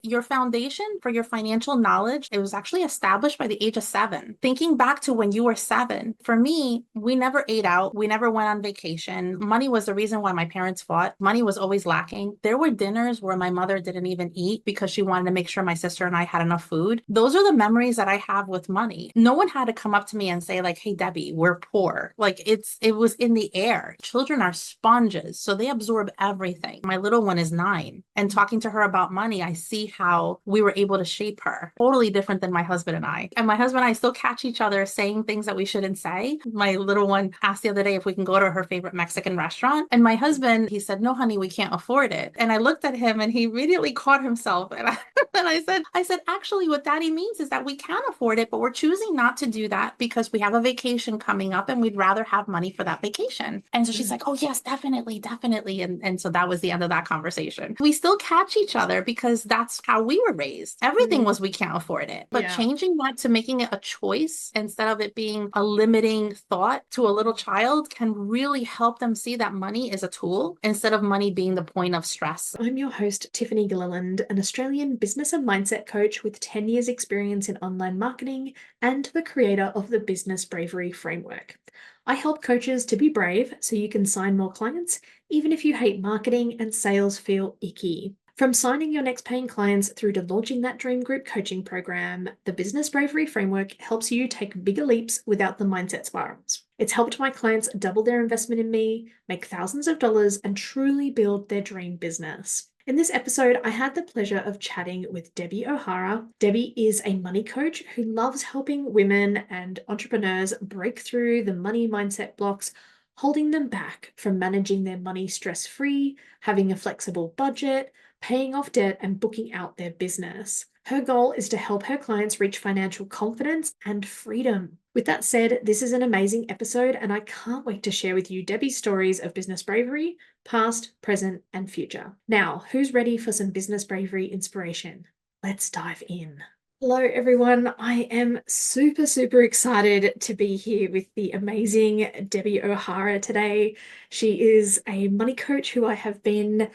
Your foundation for your financial knowledge, it was actually established by the age of 7. Thinking back to when you were 7, for me, we never ate out. We never went on vacation. Money was the reason why my parents fought. Money was always lacking. There were dinners where my mother didn't even eat because she wanted to make sure my sister and I had enough food. Those are the memories that I have with money. No one had to come up to me and say like, "Hey, Debbie, we're poor." Like it was in the air. Children are sponges, so they absorb everything. My little one is 9, and talking to her about money, I see how we were able to shape her. Totally different than my husband and I. And my husband and I still catch each other saying things that we shouldn't say. My little one asked the other day if we can go to her favorite Mexican restaurant. And my husband, he said, "No, honey, we can't afford it." And I looked at him and he immediately caught himself. And and I said, "Actually, what daddy means is that we can afford it, but we're choosing not to do that because we have a vacation coming up and we'd rather have money for that vacation." And so she's like, "Oh, yes, definitely, definitely." And so that was the end of that conversation. We still catch each other because that's how we were raised. Everything was we can't afford it. But Yeah. changing that to making it a choice instead of it being a limiting thought to a little child can really help them see that money is a tool instead of money being the point of stress. I'm your host, Tiffany Gilliland, an Australian business and mindset coach with 10 years' experience in online marketing and the creator of the Business Bravery framework. I help coaches to be brave so you can sign more clients, even if you hate marketing and sales feel icky. From signing your next paying clients through to launching that dream group coaching program, the Business Bravery framework helps you take bigger leaps without the mindset spirals. It's helped my clients double their investment in me, make thousands of dollars, and truly build their dream business. In this episode, I had the pleasure of chatting with Debbie O'Hara. Debbie is a money coach who loves helping women and entrepreneurs break through the money mindset blocks holding them back from managing their money stress-free, having a flexible budget, paying off debt, and booking out their business. Her goal is to help her clients reach financial confidence and freedom. With that said, this is an amazing episode, and I can't wait to share with you Debbie's stories of business bravery, past, present, and future. Now, who's ready for some business bravery inspiration? Let's dive in. Hello, everyone. I am super, super excited to be here with the amazing Debbie O'Hara today. She is a money coach who I have been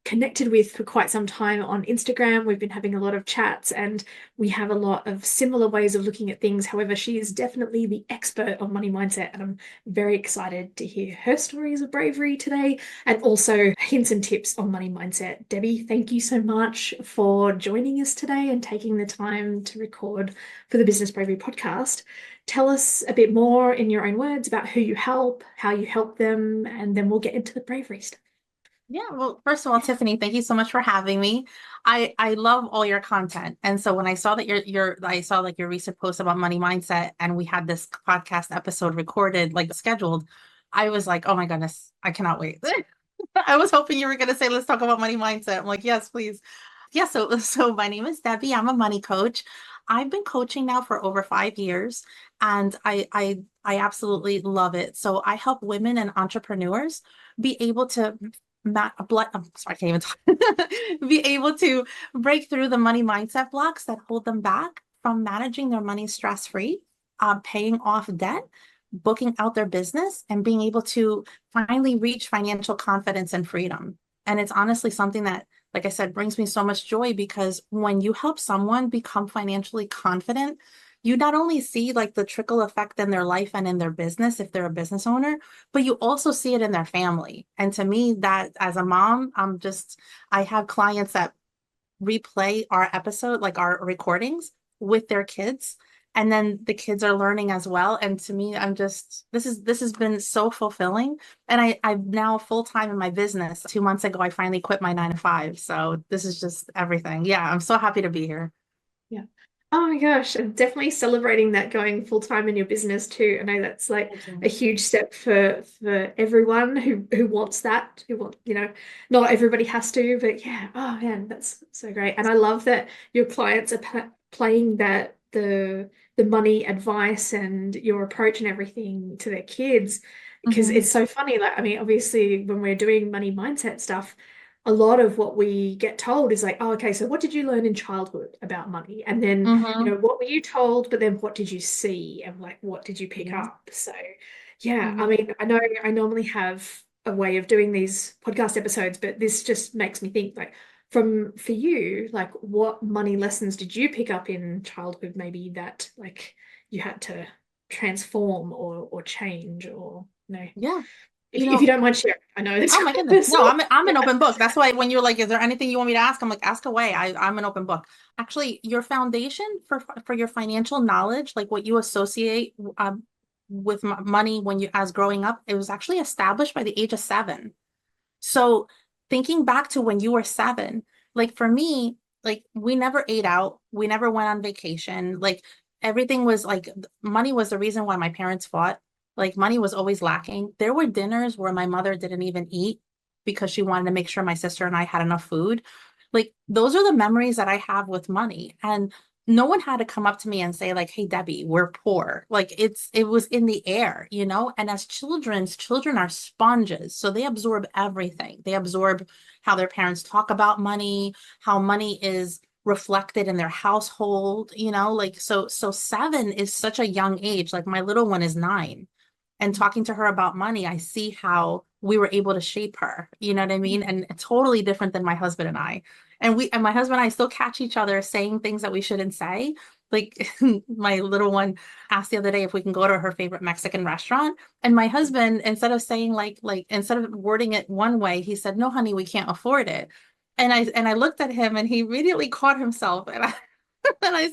connected with for quite some time on Instagram. We've been having a lot of chats and we have a lot of similar ways of looking at things. However, she is definitely the expert on money mindset, and I'm very excited to hear her stories of bravery today and also hints and tips on money mindset. Debbie, thank you so much for joining us today and taking the time to record for the Business Bravery podcast. Tell us a bit more in your own words about who you help, how you help them, and then we'll get into the bravery stuff. Yeah, well, first of all, Tiffany, thank you so much for having me. I love all your content. And so when I saw that I saw like your recent post about money mindset and we had this podcast episode recorded, like scheduled, I was like, "Oh my goodness, I cannot wait." I was hoping you were going to say, "Let's talk about money mindset." I'm like, "Yes, please." Yeah, so my name is Debbie. I'm a money coach. I've been coaching now for over 5 years and I absolutely love it. So I help women and entrepreneurs be able to I'm sorry, I can't even talk. Be able to break through the money mindset blocks that hold them back from managing their money stress-free, paying off debt, booking out their business, and being able to finally reach financial confidence and freedom. And it's honestly something that, like I said, brings me so much joy because when you help someone become financially confident, you not only see like the trickle effect in their life and in their business if they're a business owner, but you also see it in their family. And to me, that as a mom, I have clients that replay our episode, like our recordings with their kids. And then the kids are learning as well. And to me, this has been so fulfilling. And I'm now full time in my business. 2 months ago, I finally quit my 9 to 5. So this is just everything. Yeah, I'm so happy to be here. Yeah. Oh my gosh, I'm definitely celebrating that going full time in your business too. I know that's like Thank a you. huge step for everyone who wants that, who want, not everybody has to, but yeah, oh man, that's so great. And I love that your clients are playing that the money advice and your approach and everything to their kids because Mhm. it's so funny. Like, I mean, obviously when we're doing money mindset stuff, a lot of what we get told is like, oh, okay, so what did you learn in childhood about money? And then, Mhm. what were you told? But then what did you see? And like, what did you pick Yeah. up? So, yeah, I Mhm. mean, I know I normally have a way of doing these podcast episodes, but this just makes me think like, for you, like what money lessons did you pick up in childhood, maybe that like you had to transform or change or Yeah. if you don't mind sharing. I know it's Oh my quite goodness. No, personal. I'm Yeah. an open book. That's why when you're like, is there anything you want me to ask? I'm like, ask away. I'm an open book. Actually, your foundation for your financial knowledge, like what you associate with money when you as growing up, it was actually established by the age of 7. So thinking back to when you were 7, like for me, like we never ate out, we never went on vacation. Like everything was like money was the reason why my parents fought. Like money was always lacking. There were dinners where my mother didn't even eat because she wanted to make sure my sister and I had enough food. Like those are the memories that I have with money. And no one had to come up to me and say like, "Hey Debbie, we're poor." Like it was in the air, you know? And as children are sponges, so they absorb everything. They absorb how their parents talk about money, how money is reflected in their household, you know? Like so 7 is such a young age. Like my little one is 9, and talking to her about money, I see how we were able to shape her. You know what I mean? And it's totally different than my husband and I. And my husband and I still catch each other saying things that we shouldn't say. Like my little one asked the other day if we can go to her favorite Mexican restaurant. And my husband, instead of saying like instead of wording it one way, he said, "No, honey, we can't afford it." And I looked at him and he immediately caught himself. And and I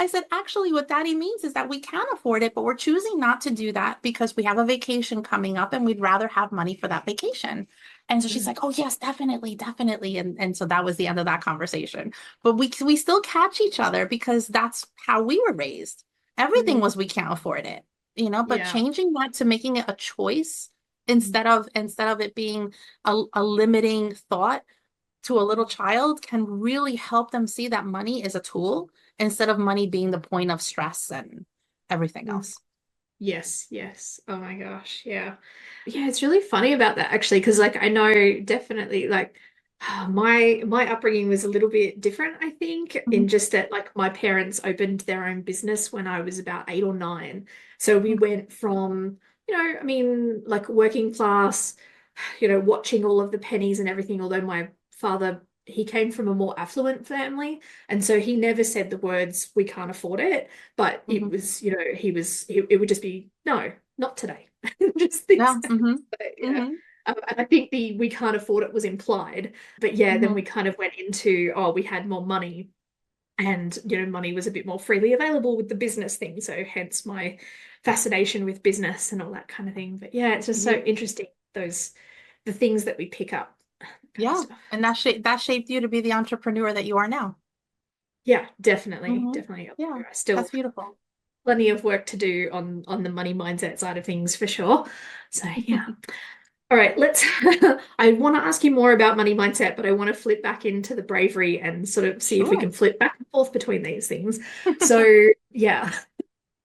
said, actually, what daddy means is that we can afford it, but we're choosing not to do that because we have a vacation coming up and we'd rather have money for that vacation. And so she's Mm, like, "Oh, yes, definitely, definitely." And so that was the end of that conversation. But we still catch each other because that's how we were raised. Everything mm, was we can't afford it, you know, but yeah. changing that to making it a choice Mm, instead of it being a limiting thought to a little child can really help them see that money is a tool instead of money being the point of stress and everything mm. else. Yes, yes. Oh my gosh, yeah. Yeah, it's really funny about that actually, because like I know definitely like my upbringing was a little bit different, I think, in Mhm, just that like my parents opened their own business when I was about 8 or 9. So we went from, I mean, like working class, watching all of the pennies and everything, although my father, he came from a more affluent family. And so he never said the words, we can't afford it. But it mhm. was, it would just be, no, not today. Just things Yeah. like Hmm. that, yeah. Hmm. And I think the we can't afford it was implied. But yeah, then we Hmm. kind of went into, oh, we had more money and, money was a bit more freely available with the business thing. So hence my fascination with business and all that kind of thing. But yeah, it's just so Yeah. interesting, the things that we pick up, kind of Yeah. stuff. And that shaped you to be the entrepreneur that you are now. Yeah, definitely, Hmm. definitely. Yeah. I still That's beautiful. plenty of work to do on the money mindset side of things for sure. So yeah. All right, let's I want to ask you more about money mindset, but I want to flip back into the bravery and sort of see if we can Sure. flip back and forth between these things. So yeah,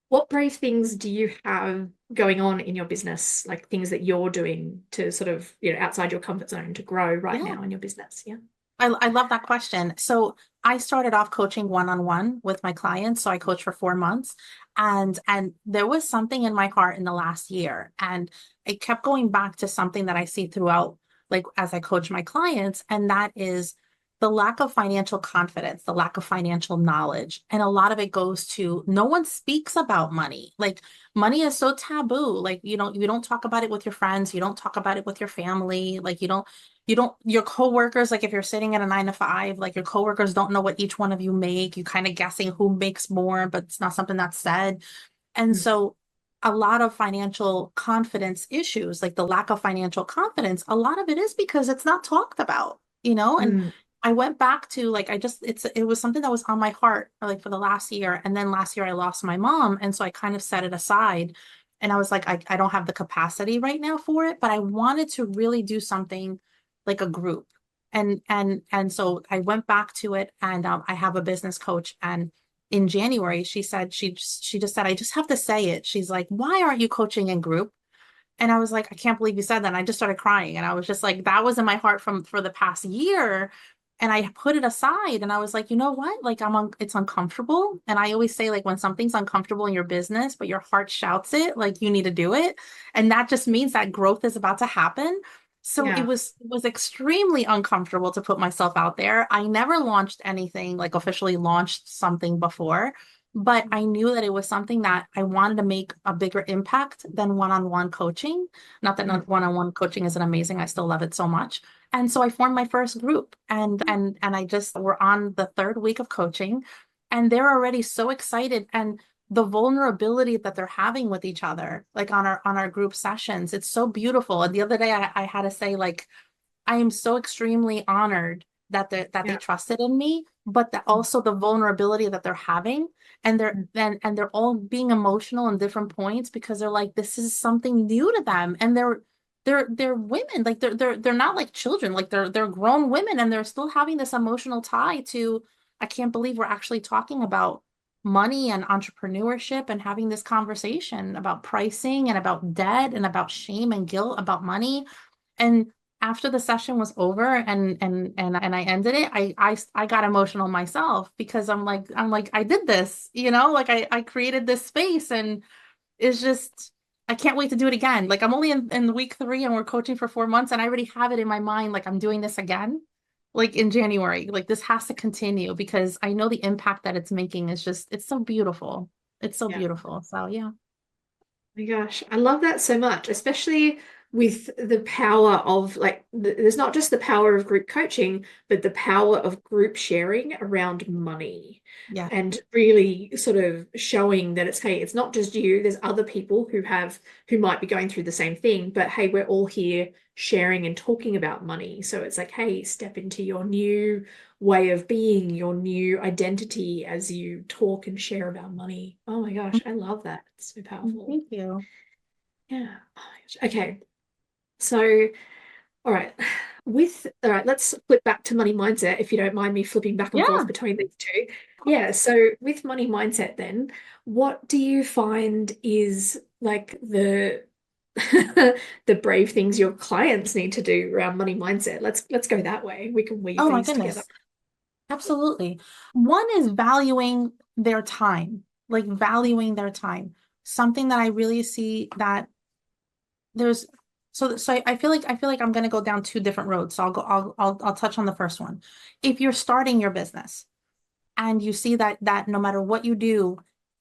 what brave things do you have going on in your business, like things that you're doing to sort of, outside your comfort zone to grow right Yeah. now in your business? Yeah. I love that question. So I started off coaching one-on-one with my clients. So I coached for 4 months, and there was something in my heart in the last year. And it kept going back to something that I see throughout, like as I coach my clients, and that is the lack of financial confidence, the lack of financial knowledge. And a lot of it goes to no one speaks about money. Like money is so taboo. Like, you don't talk about it with your friends, you don't talk about it with your family, like your coworkers, like if you're sitting at a 9 to 5, like your coworkers don't know what each one of you make. You kind of guessing who makes more, but it's not something that's said. And Mm, so a lot of financial confidence issues, like the lack of financial confidence, a lot of it is because it's not talked about, and mm, I went back to like it was something that was on my heart like for the last year. And then last year I lost my mom. And so I kind of set it aside. And I was like, I don't have the capacity right now for it, but I wanted to really do something like a group. And so I went back to it, and I have a business coach. And in January, she said she just said, "I just have to say it." She's like, "Why aren't you coaching in group?" And I was like, "I can't believe you said that." And I just started crying, and I was just like, that was in my heart for the past year. And I put it aside, and I was like, you know what? Like it's uncomfortable. And I always say, like, when something's uncomfortable in your business, but your heart shouts it, like you need to do it. And that just means that growth is about to happen. So Yeah. it was extremely uncomfortable to put myself out there. I never launched anything, like officially launched something before, but I knew that it was something that I wanted to make a bigger impact than one-on-one coaching. Not that Mm. one-on-one coaching isn't amazing. I still love it so much. And so I formed my first group, and I just we're on the third week of coaching, and they're already so excited. And the vulnerability that they're having with each other, like on our group sessions, it's so beautiful. And the other day I had to say, like, I am so extremely honored that they Yeah. trusted in me, but that also the vulnerability that they're having, and Mm. they're all being emotional in different points because they're like, this is something new to them, and they're women, like they're not like children, like they're grown women, and they're still having this emotional tie to, I can't believe we're actually talking about money and entrepreneurship and having this conversation about pricing and about debt and about shame and guilt about money. And after the session was over and I ended it, I got emotional myself because I'm like I did this, like I created this space, and it's just I can't wait to do it again. Like I'm only in week 3 and we're coaching for 4 months, and I already have it in my mind like I'm doing this again, like in January. Like this has to continue because I know the impact that it's making is just it's so beautiful. It's so Yeah. beautiful. So yeah. My gosh, I love that so much, especially with the power of like, there's not just the power of group coaching, but the power of group sharing around money Yeah. and really sort of showing that it's, hey, it's not just you, there's other people who might be going through the same thing, but hey, we're all here sharing and talking about money. So it's like, hey, step into your new way of being, your new identity as you talk and share about money. Oh my gosh, I love that. It's so powerful. Thank you. Yeah. Oh my gosh. Okay. So, all right. All right, let's flip back to money mindset if you don't mind me flipping back and forth Yeah. between these two. Yeah. So, with money mindset, then, what do you find is like the the brave things your clients need to do around money mindset? Let's go that way. We can weave Oh my these together. goodness. Absolutely. One is valuing their time, like valuing their time. Something that I really see that there's I feel like I'm gonna go down 2 different roads. So I'll touch on the first one. If you're starting your business and you see that no matter what you do,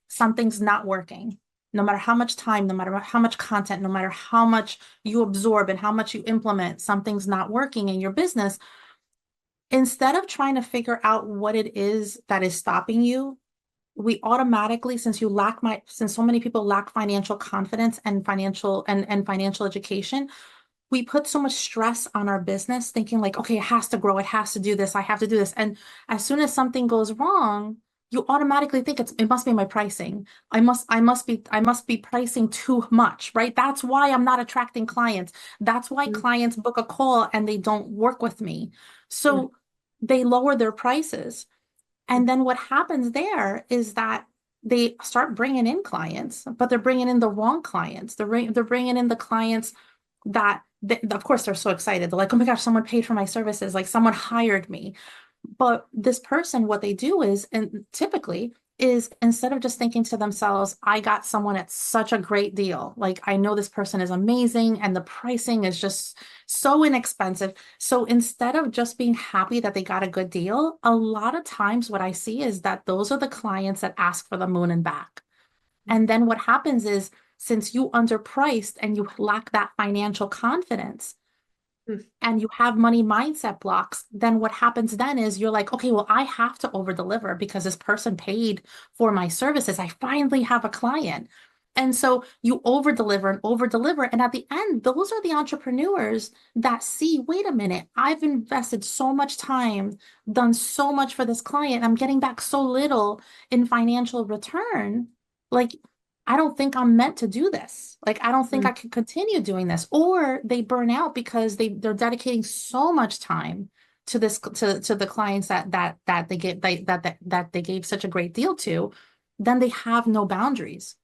something's not working, no matter how much time, no matter how much content, no matter how much you absorb and how much you implement, something's not working in your business. Instead of trying to figure out what it is that is stopping you, we automatically, since so many people lack financial confidence and financial education, we put so much stress on our business thinking like, okay, it has to grow, it has to do this, I have to do this. And as soon as something goes wrong, you automatically think it must be my pricing. I must be pricing too much, right? That's why I'm not attracting clients. That's why Mm, clients book a call and they don't work with me. mm, So they lower their prices. mm, And then what happens there is that they start bringing in clients, but they're bringing in the wrong clients. They're bringing in the clients of course, they're so excited. They're like, oh my gosh, someone paid for my services. Like someone hired me. But this person, what they do is, and typically is instead of just thinking to themselves, I got someone at such a great deal. Like I know this person is amazing and the pricing is just so inexpensive. So instead of just being happy that they got a good deal, a lot of times what I see is that those are the clients that ask for the moon and back. And then what happens is, since you underpriced and you lack that financial confidence, mm, and you have money mindset blocks, then what happens then is you're like, okay, well, I have to over deliver because this person paid for my services. I finally have a client. And so you over deliver and over deliver. And at the end, those are the entrepreneurs that see, wait a minute, I've invested so much time, done so much for this client. I'm getting back so little in financial return. Like, I don't think I'm meant to do this. Like, I don't think mm, I can continue doing this. Or they burn out because they're dedicating so much time to to the clients that they get that they gave such a great deal to, then they have no boundaries.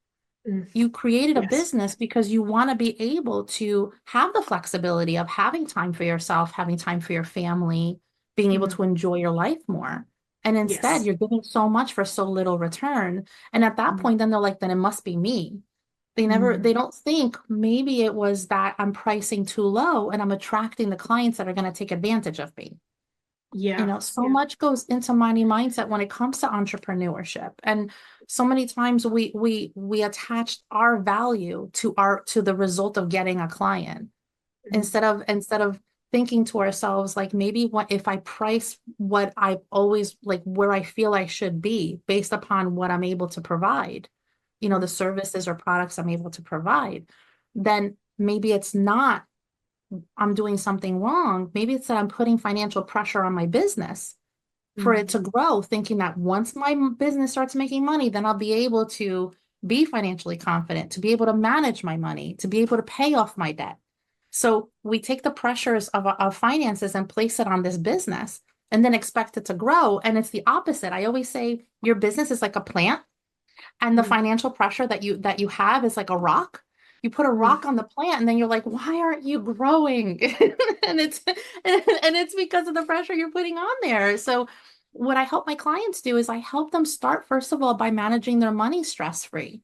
mm. You created a Yes. business because you want to be able to have the flexibility of having time for yourself, having time for your family, being able Mm, to enjoy your life more. And instead, yes. you're giving so much for so little return. And at that Mm, point, then they're like, then it must be me. Mm. They don't think maybe it was that I'm pricing too low and I'm attracting the clients that are going to take advantage of me. Yeah. So Yeah. much goes into money mindset when it comes to entrepreneurship. And so many times we attach our value to the result of getting a client Mm. instead of thinking to ourselves like maybe what if I price what I always like where I feel I should be based upon what I'm able to provide, the Mm. services or products I'm able to provide, then maybe it's not I'm doing something wrong. Maybe it's that I'm putting financial pressure on my business for it Mm. to grow, thinking that once my business starts making money, then I'll be able to be financially confident, to be able to manage my money, to be able to pay off my debt. So we take the pressures of finances and place it on this business and then expect it to grow. And it's the opposite. I always say your business is like a plant and the Mm. financial pressure that you have is like a rock. You put a Mm. rock on the plant and then you're like, why aren't you growing? And it's because of the pressure you're putting on there. So what I help my clients do is I help them start first of all by managing their money stress free.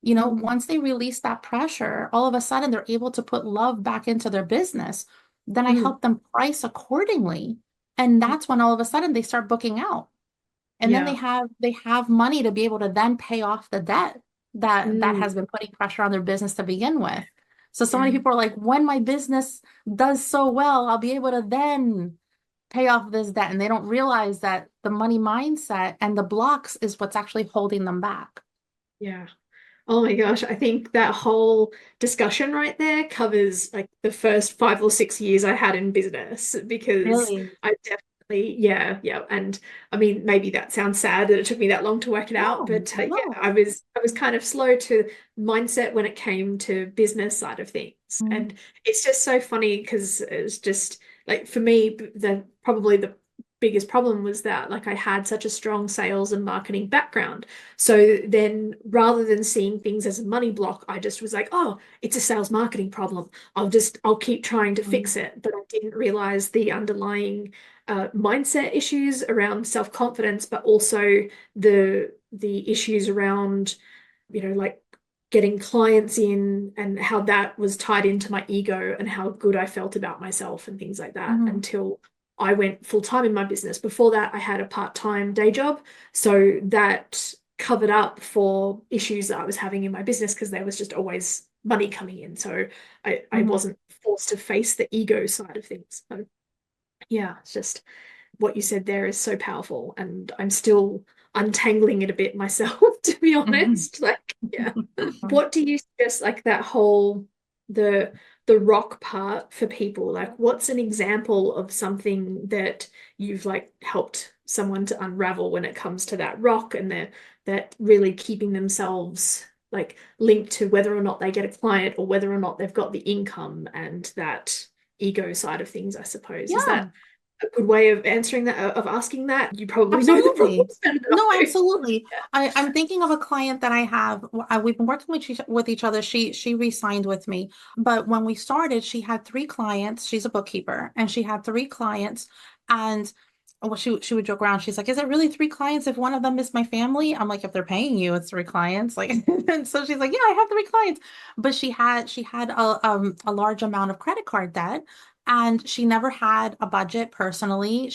Mm. Once they release that pressure, all of a sudden they're able to put love back into their business. Then I Mm. help them price accordingly. And Mm. that's when all of a sudden they start booking out. And then Yeah. they have money to be able to then pay off the debt that Mm. has been putting pressure on their business to begin with. So many Yeah. people are like, when my business does so well, I'll be able to then pay off this debt. And they don't realize that the money mindset and the blocks is what's actually holding them back. Yeah. Oh my gosh, I think that whole discussion right there covers like the first 5 or 6 years I had in business because Really? I definitely, yeah, yeah. And I mean, maybe that sounds sad that it took me that long to work it out, No, but yeah, no. I was kind of slow to mindset when it came to business side of things. Mm, And it's just so funny because it's just like for me, the probably the biggest problem was that like I had such a strong sales and marketing background. So then rather than seeing things as a money block, I just was like, oh, it's a sales marketing problem. I'll keep trying to mm, fix it. But I didn't realize the underlying mindset issues around self-confidence, but also the issues around, like getting clients in and how that was tied into my ego and how good I felt about myself and things like that mhm, until I went full time in my business. Before that, I had a part-time day job. So that covered up for issues that I was having in my business because there was just always money coming in. So I mhm, wasn't forced to face the ego side of things. So yeah, it's just what you said there is so powerful. And I'm still untangling it a bit myself, to be mhm. honest. Like, yeah. What do you suggest, like that whole the the rock part for people? Like, what's an example of something that you've like helped someone to unravel when it comes to that rock and that really keeping themselves like linked to whether or not they get a client or whether or not they've got the income and that ego side of things, I suppose. Is Yeah. that a good way of answering that, of asking that? You probably know the Absolutely. problems better than No, I do. absolutely. I'm thinking of a client that I have. We've been working with each other. She re-signed with me, but when we started, she had three clients. She's a bookkeeper, and she had three clients. And well, she would joke around. She's like, "Is it really three clients if one of them is my family?" I'm like, "If they're paying you, it's three clients." Like, and so she's like, "Yeah, I have three clients," but she had a large amount of credit card debt. And she never had a budget personally.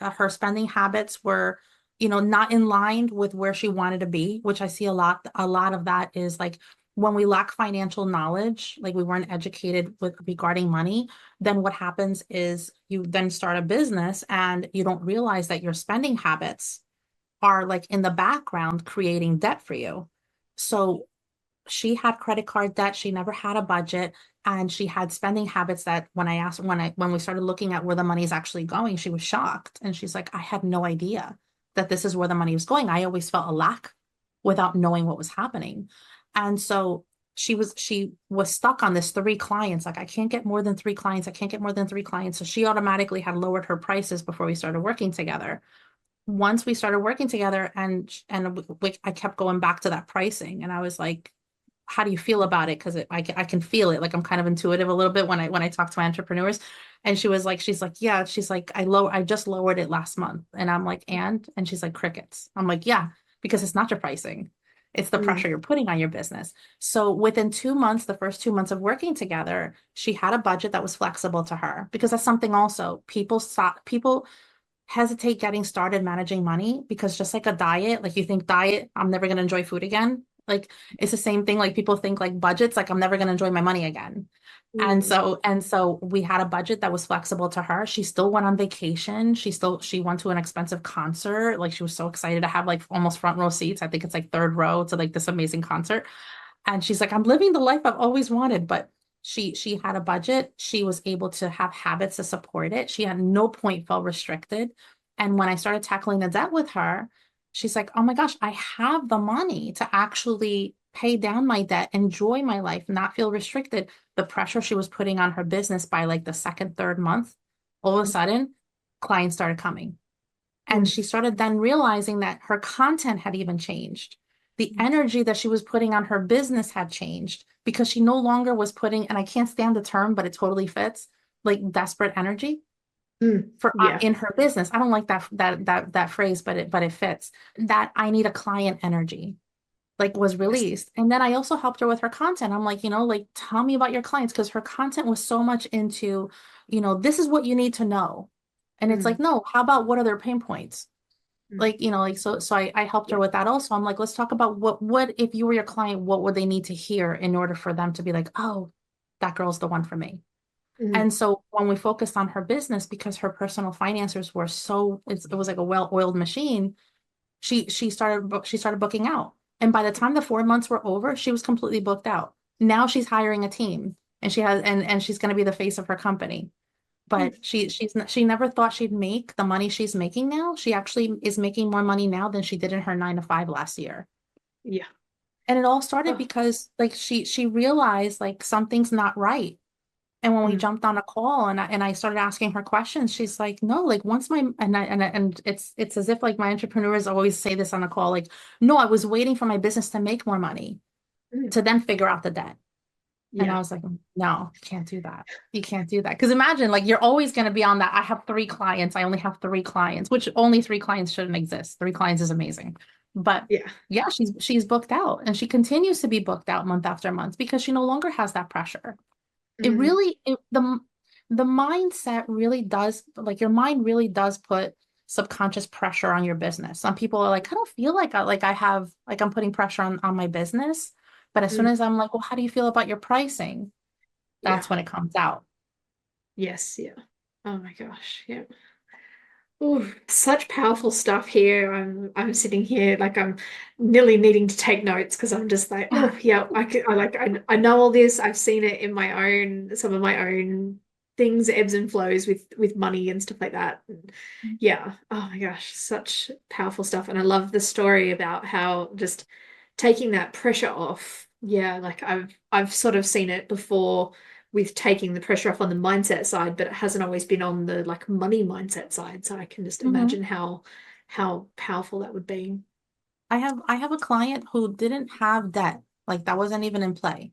Her spending habits were, not in line with where she wanted to be, which I see a lot. A lot of that is like when we lack financial knowledge, like we weren't educated with regarding money, then what happens is you then start a business and you don't realize that your spending habits are like in the background creating debt for you. So she had credit card debt. She never had a budget. And she had spending habits that when we started looking at where the money is actually going, she was shocked. And she's like, I had no idea that this is where the money was going. I always felt a lack without knowing what was happening. And so she was stuck on this three clients. Like, I can't get more than three clients. I can't get more than three clients. So she automatically had lowered her prices before we started working together. Once we started working together and I kept going back to that pricing and I was like, how do you feel about it? Because I can feel it. Like I'm kind of intuitive a little bit when I talk to my entrepreneurs. And she's like, yeah, she's like, I just lowered it last month. And I'm like, and she's like, crickets. I'm like, yeah, because it's not your pricing. It's the Mm. pressure you're putting on your business. So within 2 months, the first 2 months of working together, she had a budget that was flexible to her because that's something also people hesitate getting started managing money because just like a diet, like you think diet, I'm never going to enjoy food again. Like it's the same thing. Like people think like budgets, like I'm never going to enjoy my money again. Mm. And so we had a budget that was flexible to her. She still went on vacation. She went to an expensive concert. Like she was so excited to have like almost front row seats. I think it's like third row to like this amazing concert. And she's like, I'm living the life I've always wanted. But she had a budget. She was able to have habits to support it. She at no point felt restricted. And when I started tackling the debt with her, she's like, oh my gosh, I have the money to actually pay down my debt, enjoy my life, not feel restricted. The pressure she was putting on her business by like the second, third month, all of a sudden, clients started coming. And Mm. she started then realizing that her content had even changed. The energy that she was putting on her business had changed because she no longer was putting, and I can't stand the term, but it totally fits, like desperate energy Mm. for Yeah. in her business. I don't like that phrase, but it fits. That I need a client energy like was Yes. released. And then I also helped her with her content. I'm like, like tell me about your clients because her content was so much into, this is what you need to know. And it's like, Mm. no, how about what are their pain points? Mm. Like, like so I helped her Yeah. with that also. I'm like, let's talk about what if you were your client, what would they need to hear in order for them to be like, oh, that girl's the one for me. Mm. And so when we focused on her business, because her personal finances were it was like a well-oiled machine, she started booking out. And by the time the 4 months were over, she was completely booked out. Now she's hiring a team and she's going to be the face of her company. Mm. But she never thought she'd make the money she's making now. She actually is making more money now than she did in her 9 to 5 last year. Yeah. And it all started Oh. because like she realized like something's not right. And when we Mm. jumped on a call and I started asking her questions, she's like, no, like once my and it's as if like my entrepreneurs always say this on a call, like, no, I was waiting for my business to make more money Mm. to then figure out the debt. And I Yeah. was like, no, you can't do that. You can't do that. Because imagine like you're always going to be on that. I have 3 clients. I only have 3 clients, which only 3 clients shouldn't exist. 3 clients is amazing. But Yeah. yeah, she's booked out and she continues to be booked out month after month because she no longer has that pressure. It Mm. really the mindset really does like your mind really does put subconscious pressure on your business. Some people are like, I don't feel like I have like I'm putting pressure on my business. But as soon Mm. as I'm like, well, how do you feel about your pricing? Yeah. That's when it comes out. Yes. Yeah. Oh my gosh. Yeah. Oh, such powerful stuff here. I'm sitting here like I'm nearly needing to take notes because I'm just like, oh yeah, I know all this. I've seen it in my own some of my own things, ebbs and flows with money and stuff like that. And yeah. Oh my gosh, such powerful stuff. And I love the story about how just taking that pressure off. Yeah, like I've sort of seen it before with taking the pressure off on the mindset side, but it hasn't always been on the like money mindset side. So I can just Mhm. imagine how powerful that would be. I have a client who didn't have debt. Like that wasn't even in play.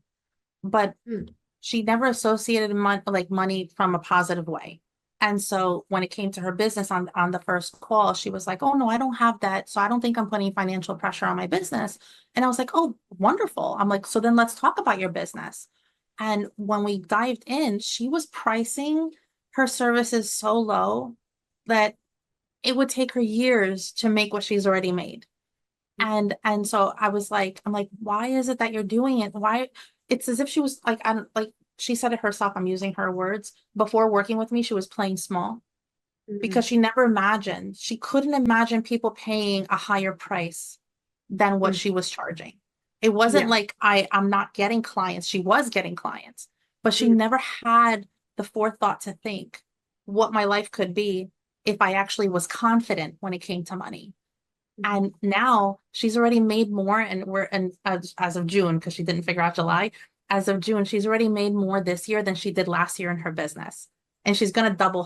But Mm. she never associated money from a positive way. And so when it came to her business on the first call, she was like, "Oh no, I don't have that, so I don't think I'm putting financial pressure on my business." And I was like, "Oh, wonderful." I'm like, "So then let's talk about your business." And when we dived in, she was pricing her services so low that it would take her years to make what she's already made. And so I'm like, why is it that you're doing it? Why? It's as if she was like, I'm like she said it herself. I'm using her words. Before working with me, she was playing small because Mm. she never imagined, she couldn't imagine people paying a higher price than what Mm. she was charging. It wasn't Yeah. like I'm not getting clients. She was getting clients, but she Mm. never had the forethought to think what my life could be if I actually was confident when it came to money. Mm. And now she's already made more, and as of June, because she didn't figure out July, as of June, she's already made more this year than she did last year in her business. And she's gonna double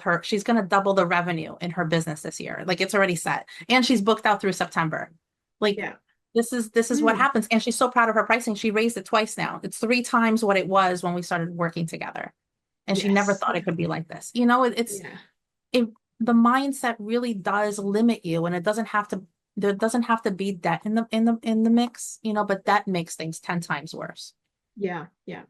the revenue in her business this year. Like it's already set. And she's booked out through September. Like Yeah. this is what Mm. happens. And she's so proud of her pricing. She raised it twice now. It's 3 times what it was when we started working together. And she never Yes. thought Yeah. it could be like this. You know, Yeah. it the mindset really does limit you, and it doesn't have to There doesn't have to be debt in the mix, but debt makes things 10 times worse. Yeah, yeah.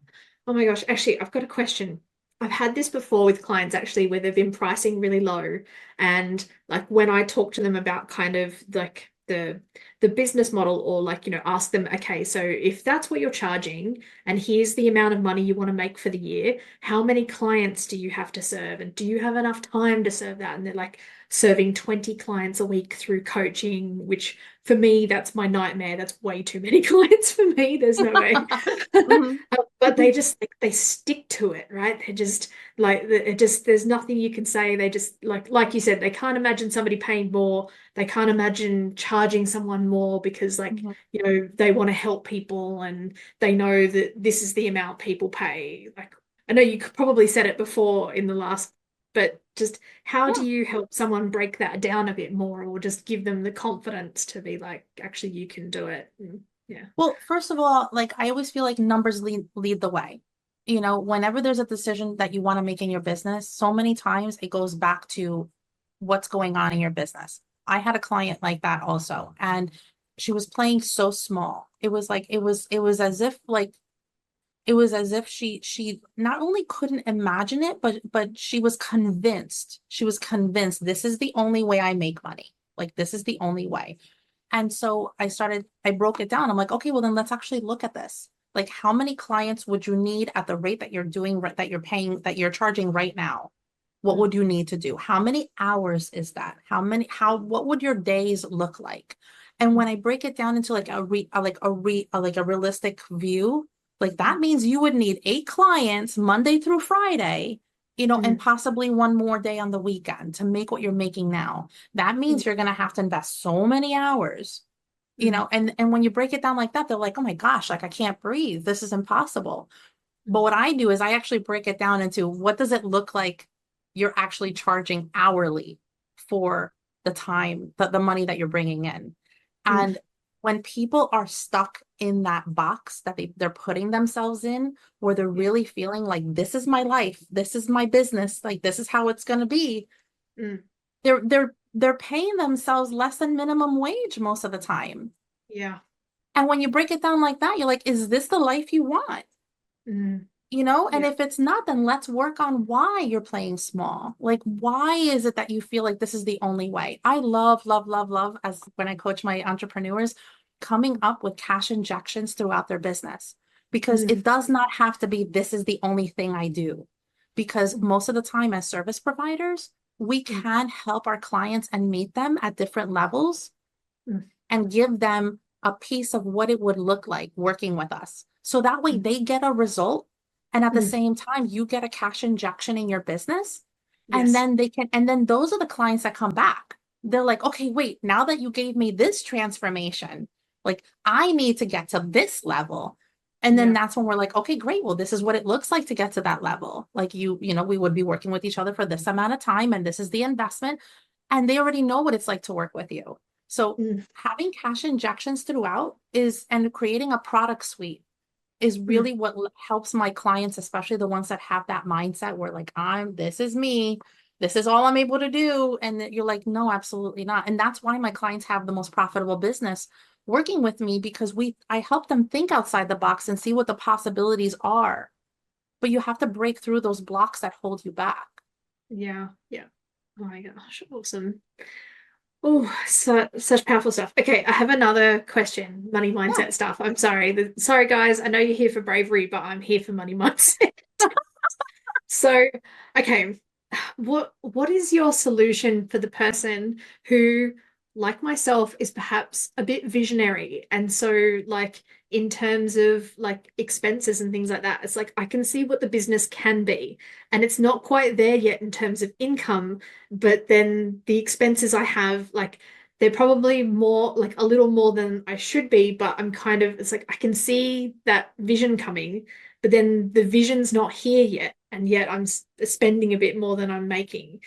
Oh my gosh, actually, I've got a question. I've had this before with clients actually where they've been pricing really low and like when I talk to them about kind of like the business model or like, ask them, okay, so if that's what you're charging and here's the amount of money you want to make for the year, how many clients do you have to serve? And do you have enough time to serve that? And they're like serving 20 clients a week through coaching, which for me, that's my nightmare. That's way too many clients for me. There's no way. Mhm. But they just like they stick to it, right? They're just like it just there's nothing you can say. They just like you said, they can't imagine somebody paying more. They can't imagine charging someone more because like, Mhm. they want to help people and they know that this is the amount people pay. Like I know you could probably said it before in the last, but just how do Yeah. you help someone break that down a bit more or just give them the confidence to be like, actually, you can do it? Yeah. Well, first of all, like I always feel like numbers lead the way. Whenever there's a decision that you want to make in your business, so many times it goes back to what's going on in your business. I had a client like that also, and she was playing so small. It was as if she not only couldn't imagine it, but she was convinced. She was convinced this is the only way I make money. Like this is the only way. And so I broke it down. I'm like, okay, well then let's actually look at this. Like how many clients would you need at the rate that you're doing, that you're paying, that you're charging right now? What Mm, would you need to do? How many hours is that? What would your days look like? And mm, when I break it down into like a realistic view, like mm, that means you would need 8 clients Monday through Friday, and mm, possibly one more day on the weekend to make what you're making now. That mm, means you're going to have to invest so many hours, mm, and when you break it down like that, they're like, oh my gosh, like I can't breathe. This is impossible. But mm, what I do is I actually break it down into what does it look like you're actually charging hourly for the time, the money that you're bringing in. mm, And when people are stuck in that box that they're putting themselves in, where they're yeah. really feeling like this is my life, this is my business, like this is how it's going to be, Mm, they're paying themselves less than minimum wage most of the time. yeah. And when you break it down like that, you're like, is this the life you want? Mm, And yeah. if it's not, then let's work on why you're playing small. Like, why is it that you feel like this is the only way? I love, love, love, love, as when I coach my entrepreneurs, coming up with cash injections throughout their business, because Mm, it does not have to be this is the only thing I do. Because mm, most of the time, as service providers, we mm, can help our clients and meet them at different levels mm, and give them a piece of what it would look like working with us. So that way mm, they get a result. And at the mm. same time, you get a cash injection in your business. Yes. And then those are the clients that come back. They're like, okay, wait, now that you gave me this transformation, like I need to get to this level. And then Yeah. that's when we're like, okay, great. Well, this is what it looks like to get to that level. Like we would be working with each other for this amount of time, and this is the investment. And they already know what it's like to work with you. So Mm, having cash injections throughout and creating a product suite is mm, really what helps my clients, especially the ones that have that mindset where like, this is me, this is all I'm able to do. And that you're like, no, absolutely not. And that's why my clients have the most profitable business working with me, because I help them think outside the box and see what the possibilities are. But you have to break through those blocks that hold you back. yeah. Yeah. Oh my gosh. Awesome. Oh, such powerful stuff. Okay, I have another question. Money Yeah. mindset stuff. I'm sorry. Sorry, guys. I know you're here for bravery, but I'm here for money mindset. So, okay, what is your solution for the person who, like myself, is perhaps a bit visionary? And so, like, in terms of like expenses and things like that, it's like I can see what the business can be, and it's not quite there yet in terms of income, but then the expenses I have, like, they're probably more, like a little more than I should be, but I'm kind of, it's like I can see that vision coming, but then the vision's not here yet, and yet I'm spending a bit more than I'm making.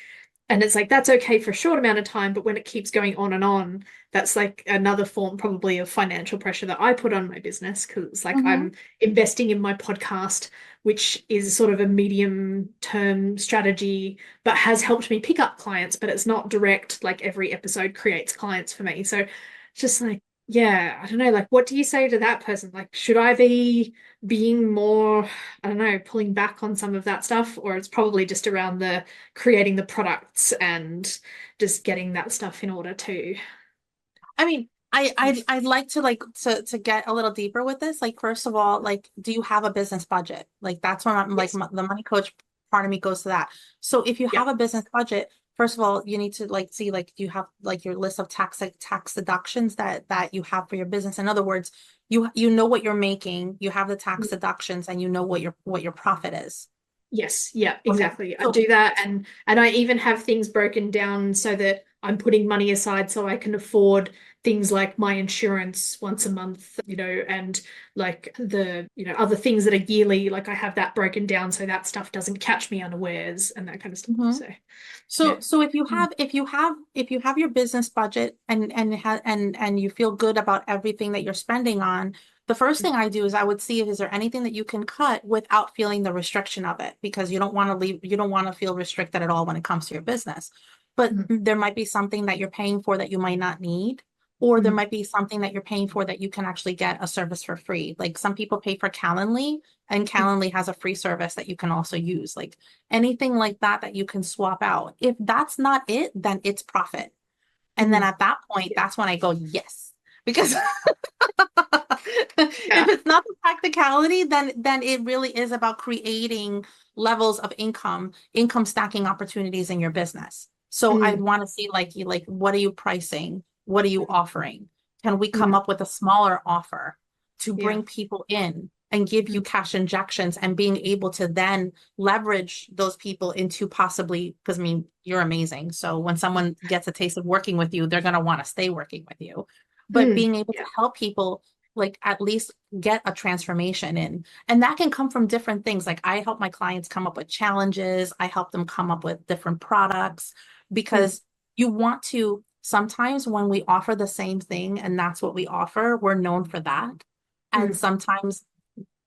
And it's like that's okay for a short amount of time, but when it keeps going on, that's like another form probably of financial pressure that I put on my business because it's like Mm-hmm. I'm investing in my podcast, which is sort of a medium term strategy, but has helped me pick up clients, but it's not direct, like every episode creates clients for me. So just like, yeah, I don't know, like what do you say to that person? Like, should I be being more, I don't know, pulling back on some of that stuff, or it's probably just around the creating the products and just getting that stuff in order too. I mean, I'd like to to get a little deeper with this. Like, first of all, like, do you have a business budget? Like, that's when I'm like Yes. the money coach part of me goes to that. So if you Yep. have a business budget, first of all, you need to like see like you have like your list of tax deductions that you have for your business. In other words, you know what you're making, you have the tax deductions, and you know what your profit is. Yes, yeah, Okay. exactly. I So do that and I even have things broken down so that I'm putting money aside so I can afford things like my insurance once a month, and like other things that are yearly, like I have that broken down so that stuff doesn't catch me unawares and that kind of stuff. mhm. So, yeah. So if you Mm, have if you have your business budget and you feel good about everything that you're spending on, the first mm, thing I do is I would see if is there anything that you can cut without feeling the restriction of it, because you don't want to feel restricted at all when it comes to your business. But mm, there might be something that you're paying for that you might not need, or there mm, might be something that you're paying for that you can actually get a service for free. Like some people pay for Calendly, and mm, Calendly has a free service that you can also use. Like anything like that that you can swap out. If that's not it, then it's profit. And then mm. at that point, Yeah. that's when I go, yes. Because if Yeah. it's not the practicality, then it really is about creating levels of income stacking opportunities in your business. So I Mm, want to see like you like what are you pricing? What are you offering? Can we come mm. up with a smaller offer to Yeah. bring people in and give you Mm, cash injections and being able to then leverage those people into possibly, because I mean, you're amazing. So when someone gets a taste of working with you, they're going to want to stay working with you. But mm. being able to Yeah. help people like at least get a transformation in. And that can come from different things. Like I help my clients come up with challenges, I help them come up with different products Mm, because you want to sometimes when we offer the same thing and that's what we offer, we're known for that. And mm, sometimes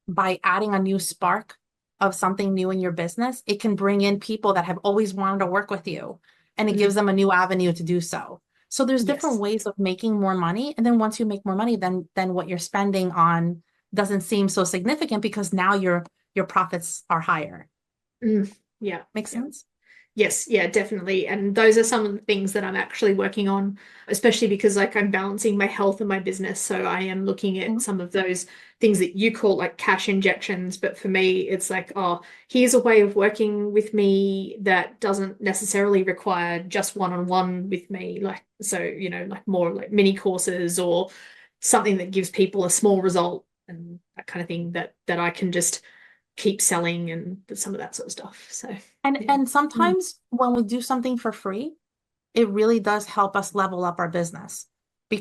by adding a new spark of something new in your business, it can bring in people that have always wanted to work with you and it mm. gives them a new avenue to do so. So there's different Yes. ways of making more money. And then once you make more money, then what you're spending on doesn't seem so significant because now your profits are higher. Mm. Yeah. Makes Yeah. sense? Yes, yeah, definitely. And those are some of the things that I'm actually working on, especially because like I'm balancing my health and my business. So I am looking at Mhm. some of those things that you call like cash injections. But for me, it's like, oh, here's a way of working with me that doesn't necessarily require just one-on-one with me. Like, so, like more like mini courses or something that gives people a small result and that kind of thing that I can just keep selling and some of that sort of stuff. So, yeah. And sometimes when we do something for free, it really does help us level up our business.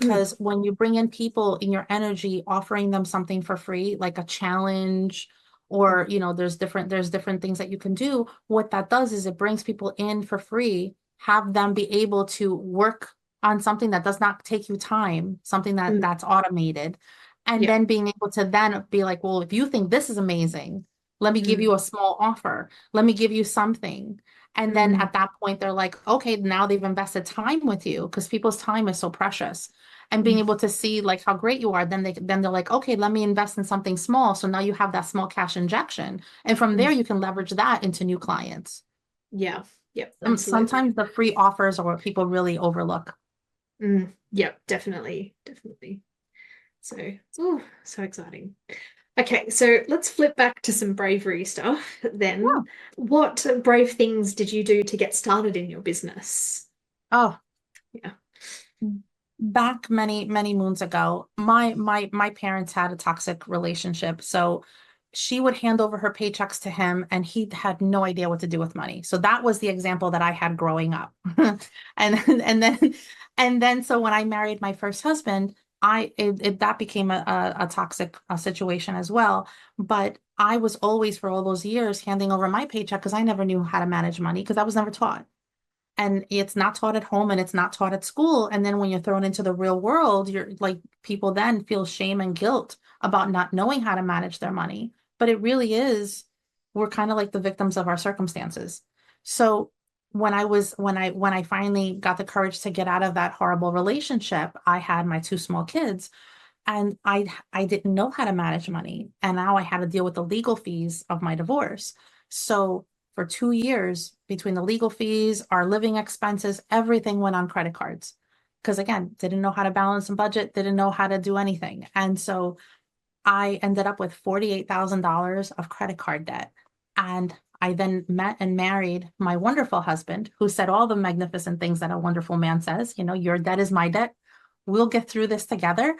Mm, Because when you bring in people in your energy, offering them something for free, like a challenge, or mm, there's different things that you can do. What that does is it brings people in for free, have them be able to work on something that does not take you time, something mm. that's automated, and Yeah. then being able to then be like, well, if you think this is amazing, let me give Mm, you a small offer. Let me give you something. And then mm, at that point, they're like, okay, now they've invested time with you because people's time is so precious. And being mm, able to see like how great you are, then they're like, okay, let me invest in something small. So now you have that small cash injection. And from mm. there, you can leverage that into new clients. Yeah. Yep. Absolutely. Sometimes the free offers are what people really overlook. Yep. Definitely. Definitely. So, oh, so exciting. Okay, so let's flip back to some bravery stuff Yeah. then. What brave things did you do to get started in your business? Oh, Yeah. back many moons ago, my parents had a toxic relationship. So she would hand over her paychecks to him and he had no idea what to do with money. So that was the example that I had growing up. And then so when I married my first husband, that became a toxic situation as well. But I was always for all those years handing over my paycheck because I never knew how to manage money because I was never taught. and it's not taught at home and it's not taught at school. And then when you're thrown into the real world, you're like, people then feel shame and guilt about not knowing how to manage their money. But it really is, we're kind of like the victims of our circumstances. So when I finally got the courage to get out of that horrible relationship, I had my two small kids, and I didn't know how to manage money. And now I had to deal with the legal fees of my divorce. So for 2 years, between the legal fees, our living expenses, everything went on credit cards. Because again, didn't know how to balance and budget, didn't know how to do anything. And so I ended up with $48,000 of credit card debt. And I then met and married my wonderful husband, who said all the magnificent things that a wonderful man says. Your debt is my debt. We'll get through this together.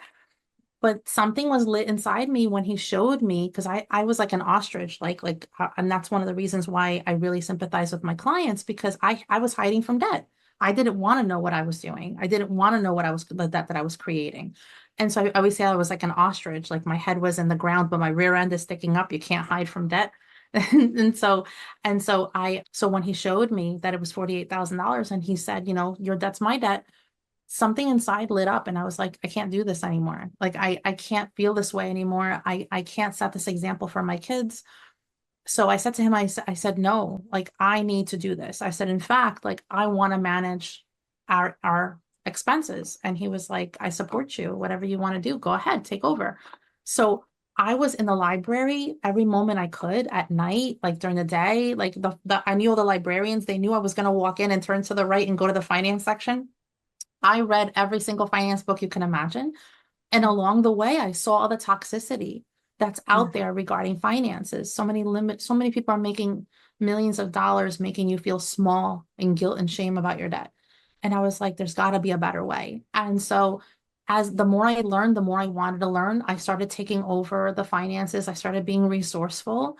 But something was lit inside me when he showed me, because I was like an ostrich, and that's one of the reasons why I really sympathize with my clients, because I was hiding from debt. I didn't want to know what I was doing. I didn't want to know what the debt that I was creating. And so I always say I was like an ostrich, like my head was in the ground, but my rear end is sticking up. You can't hide from debt. And so when he showed me that it was $48,000 and he said, your debt's my debt, something inside lit up, and I was like, I can't do this anymore. Like I can't feel this way anymore. I can't set this example for my kids. So I said to him, I said, no, like I need to do this. I said, in fact, like I want to manage our expenses. And he was like, I support you. Whatever you want to do, go ahead, take over. So I was in the library every moment I could at night, like during the day, like I knew all the librarians, they knew I was going to walk in and turn to the right and go to the finance section. I read every single finance book you can imagine. And along the way, I saw all the toxicity that's out Mm. there regarding finances. So many people are making millions of dollars, making you feel small and guilt and shame about your debt. And I was like, there's got to be a better way. And so as the more I learned, the more I wanted to learn, I started taking over the finances. I started being resourceful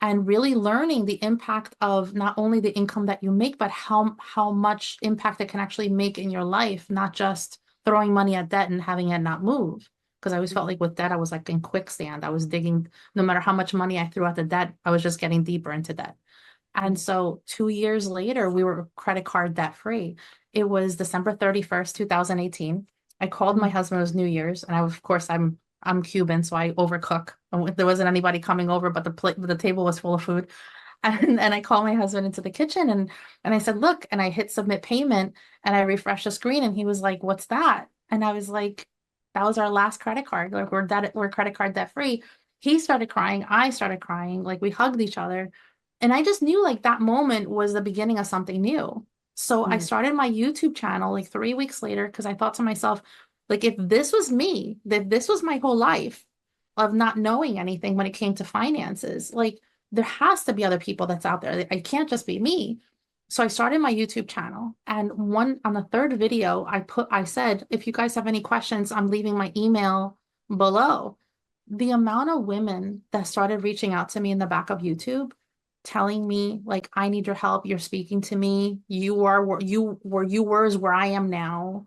and really learning the impact of not only the income that you make, but how much impact it can actually make in your life, not just throwing money at debt and having it not move. Because I always felt like with debt, I was like in quicksand. I was digging, no matter how much money I threw at the debt, I was just getting deeper into debt. And Mm. so 2 years later, we were credit card debt free. It was December 31st, 2018. I called my Mm. husband, it was New Year's, and of course I'm Cuban, so I overcook. There wasn't anybody coming over, but the table was full of food. And I called my husband into the kitchen, and I said, look, and I hit submit payment, and I refreshed the screen, and he was like, what's that? And I was like, that was our last credit card. Like we're credit card debt free. He started crying. I started crying. Like we hugged each other. And I just knew like that moment was the beginning of something new. So I Mm. started my YouTube channel like 3 weeks later, because I thought to myself, like, if this was me, if this was my whole life of not knowing anything when it came to finances, like there has to be other people that's out there. It can't just be me. So I started my YouTube channel, and on the third video, I said, if you guys have any questions, I'm leaving my email below. The amount of women that started reaching out to me in the back of YouTube, telling me like, I need your help. You're speaking to me. You are where you were is where I am now.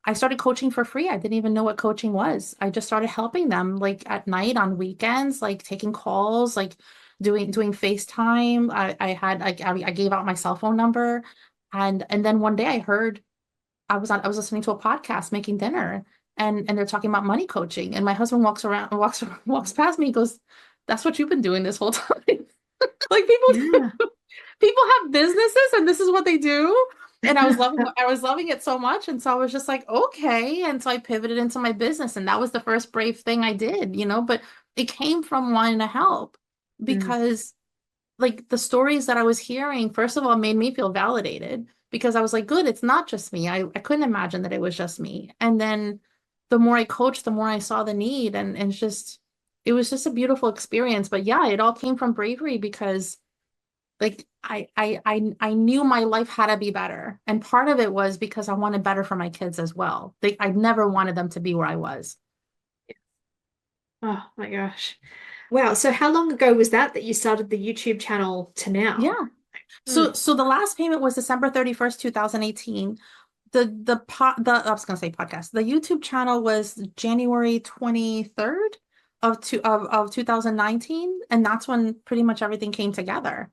I started coaching for free. I didn't even know what coaching was. I just started helping them like at night, on weekends, like taking calls, like doing FaceTime. I gave out my cell phone number. And then one day I was listening to a podcast making dinner, and they're talking about money coaching. And my husband walks past me, he goes, that's what you've been doing this whole time. Like Yeah. people have businesses and this is what they do. And I was loving it so much. And so I was just like, okay. And so I pivoted into my business, and that was the first brave thing I did, but it came from wanting to help, Mm. because like the stories that I was hearing, first of all, made me feel validated, because I was like, good, it's not just me. I couldn't imagine that it was just me. And then the more I coached, the more I saw the need, and it was just a beautiful experience. But yeah, it all came from bravery, because like I knew my life had to be better. And part of it was because I wanted better for my kids as well. I never wanted them to be where I was. Oh my gosh. Wow. So how long ago was that you started the YouTube channel to now? Yeah. Mm. So the last payment was December 31st, 2018. I was gonna say podcast. The YouTube channel was January 23rd of 2019. And that's when pretty much everything came together.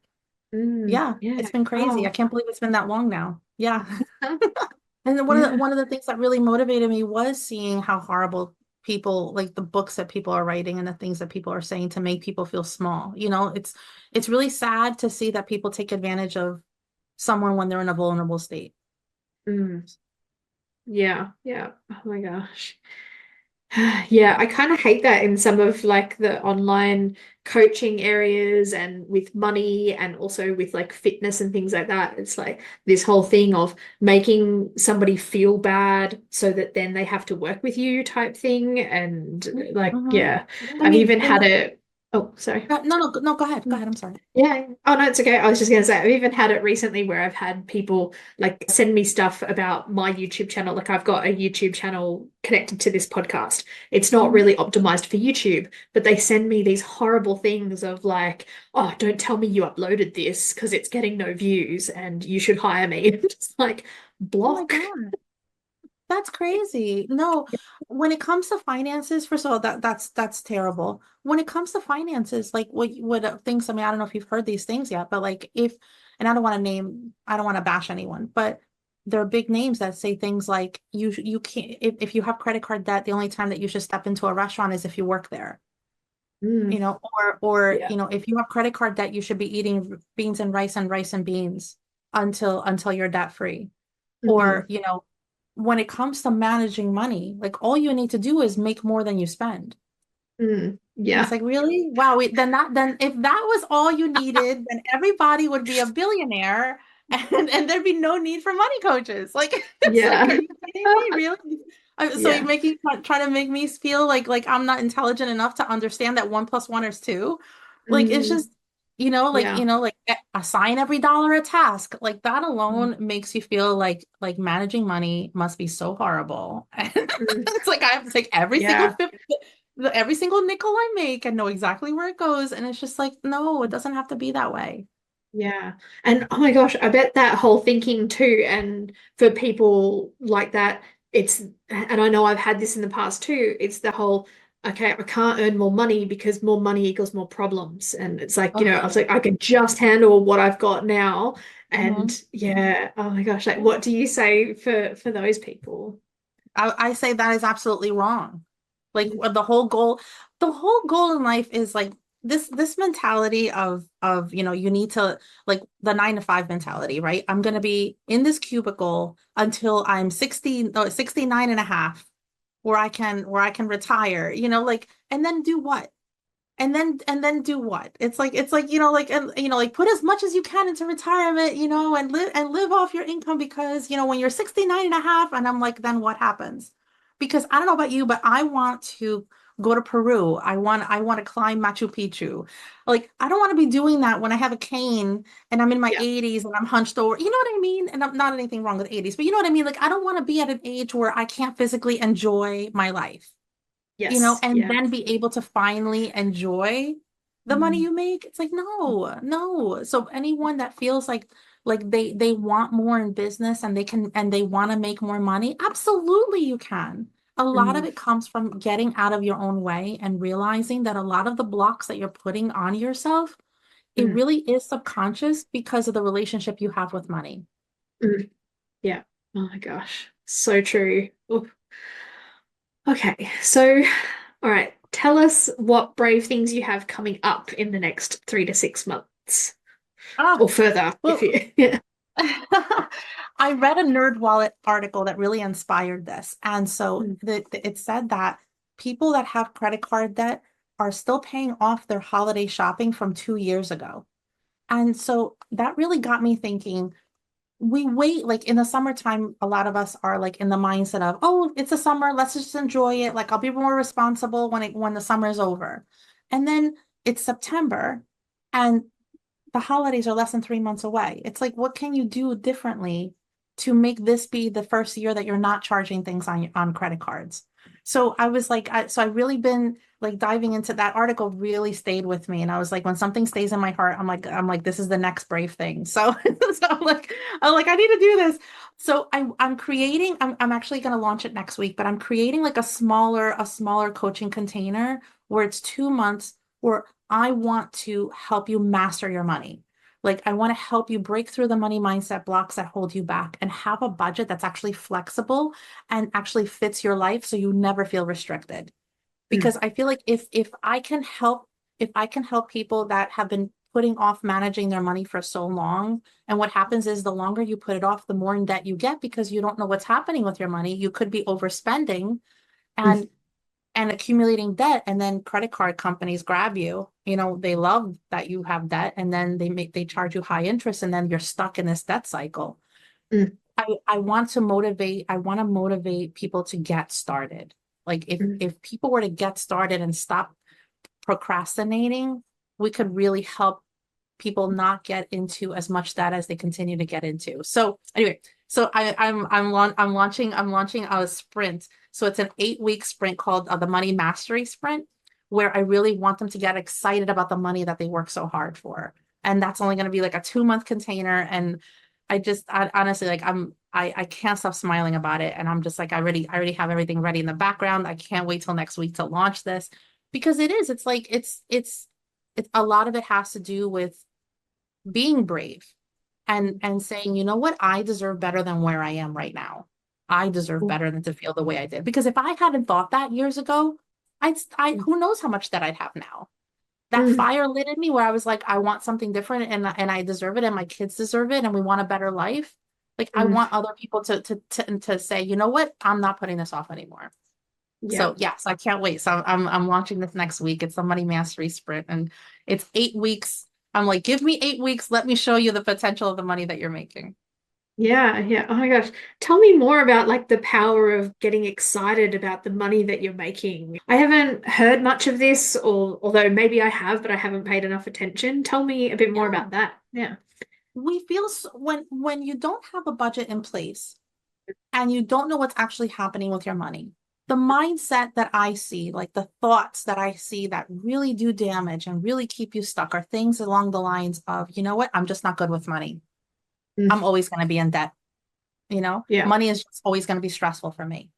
Mm. Yeah, Yeah. it's been crazy. I Oh, can't believe it's been that long now. Yeah. And then Yeah. one of the things that really motivated me was seeing how horrible people, like the books that people are writing and the things that people are saying to make people feel small. It's really sad to see that people take advantage of someone when they're in a vulnerable state. Mm. Yeah. Yeah. Oh my gosh. Yeah, I kind of hate that in some of like the online coaching areas and with money and also with like fitness and things like that. It's like this whole thing of making somebody feel bad so that then they have to work with you type thing. And like, Mhm. yeah, I I've mean, even had it. Oh, sorry. no, no, no, go ahead. Go ahead. I'm sorry. Yeah. Oh no, it's okay. I was just gonna say I've even had it recently where I've had people like send me stuff about my YouTube channel. Like I've got a YouTube channel connected to this podcast. It's not Mhm. really optimized for YouTube, but they send me these horrible things of like, oh, don't tell me you uploaded this because it's getting no views and you should hire me. And just like Oh my block. God. That's crazy. No, when it comes to finances, first of all, that's terrible. When it comes to finances, like what things, I mean, I don't know if you've heard these things yet, but like if, and I don't want to bash anyone, but there are big names that say things like you can't, if you have credit card debt, the only time that you should step into a restaurant is if you work there, Mm, yeah. if you have credit card debt, you should be eating beans and rice and beans until you're debt free. Or, Hmm. when it comes to managing money, like all you need to do is make more than you spend. Mm, And it's yeah. like, really? Wow, then if that was all you needed, then everybody would be a billionaire and there'd be no need for money coaches. Like it's like, are Yeah. you kidding me? Really? So you're Yeah. trying to make me feel like I'm not intelligent enough to understand that one plus one is two. Like it's Mm, just, yeah. assign every dollar a task. Like that Mm, alone makes you feel like managing money must be so horrible. And mm, it's like I have to take yeah. every single nickel I make and know exactly where it goes. And it's just like, no, it doesn't have to be that way. Yeah. And oh my gosh, I bet that whole thinking too, and for people like that, and I know I've had this in the past too, it's the whole, okay, I can't earn more money because more money equals more problems. And it's like, I Ugh. was like, I can just handle what I've got now. And Mhm. yeah, oh my gosh, like what do you say for those people? I say that is absolutely wrong. Like Mm, the whole goal in life is like this mentality of you need to like the 9 to 5 mentality, right? I'm gonna be in this cubicle until I'm 60, no, 69 and a half, where I can retire, like and then do what? And then do what? It's like like put as much as you can into retirement, and live off your income because when you're 69 and a half, and I'm like, then what happens? Because I don't know about you, but I want to go to Peru. I want to climb Machu Picchu. Like I don't want to be doing that when I have a cane and I'm in my yeah. 80s and I'm hunched over. You know what I mean? And I'm not anything wrong with 80s, but you know what I mean? Like I don't want to be at an age where I can't physically enjoy my life, Yes. and Yeah. then be able to finally enjoy the money Mm, you make. It's like, no, no. So anyone that feels like they want more in business and they want to make more money, absolutely you can. A lot of mm, it comes from getting out of your own way and realizing that a lot of the blocks that you're putting on yourself, it mm, really is subconscious because of the relationship you have with money. mm. Yeah. Oh my gosh. So true. Oof. Okay, so all right, tell us what brave things you have coming up in the next 3 to 6 months Ah, or further if well, you yeah. I read a Nerd Wallet article that really inspired this. And so Mm, it said that people that have credit card debt are still paying off their holiday shopping from 2 years ago. And so that really got me thinking, we wait, like in the summertime, a lot of us are like in the mindset of, oh, it's a summer, let's just enjoy it. Like I'll be more responsible when the summer is over. And then it's September and the holidays are less than 3 months away. It's like, what can you do differently to make this be the first year that you're not charging things on credit cards? So I was like, so I really been like diving into that article really stayed with me. And I was like, when something stays in my heart, I'm like, this is the next brave thing. So, so I'm like, I need to do this. So I'm actually going to launch it next week, but I'm creating like a smaller coaching container where it's 2 months where I want to help you master your money. Like, I want to help you break through the money mindset blocks that hold you back and have a budget that's actually flexible and actually fits your life so you never feel restricted. Mm, Because I feel like if I can help people that have been putting off managing their money for so long, and what happens is the longer you put it off, the more in debt you get because you don't know what's happening with your money. You could be overspending mm, and accumulating debt, and then credit card companies grab you. You know, they love that you have debt, and then they charge you high interest, and then you're stuck in this debt cycle. mm, I want to motivate people to get started. Like, mm, if people were to get started and stop procrastinating, we could really help people not get into as much debt as they continue to get into. So anyway, so I'm launching a sprint. So it's an 8-week sprint called the Money Mastery Sprint, where I really want them to get excited about the money that they work so hard for. And that's only going to be like a 2-month container. And I honestly, like, I can't stop smiling about it. And I'm just like, I already have everything ready in the background. I can't wait till next week to launch this because it's like, it's a lot of it has to do with being brave and saying, you know what, I deserve better than where I am right now. I deserve mm, better than to feel the way I did. Because if I hadn't thought that years ago, I mm, who knows how much that I'd have now. That mm, fire lit in me where I was like, I want something different and I deserve it and my kids deserve it and we want a better life. Like, I mm. want other people to say, you know what, I'm not putting this off anymore. Yeah. So yes, I can't wait. So I'm launching this next week. It's the Money Mastery Sprint, and it's 8 weeks. I'm like, give me 8 weeks. Let me show you the potential of the money that you're making. Yeah, yeah. Oh my gosh. Tell me more about like the power of getting excited about the money that you're making. I haven't heard much of this, or although maybe I have, but I haven't paid enough attention. Tell me a bit more Yeah, about that. Yeah. we feel when you don't have a budget in place and you don't know what's actually happening with your money. The mindset that I see, like the thoughts that I see that really do damage and really keep you stuck are things along the lines of, you know what, I'm just not good with money. Mm, I'm always going to be in debt. yeah. Money is just always going to be stressful for me.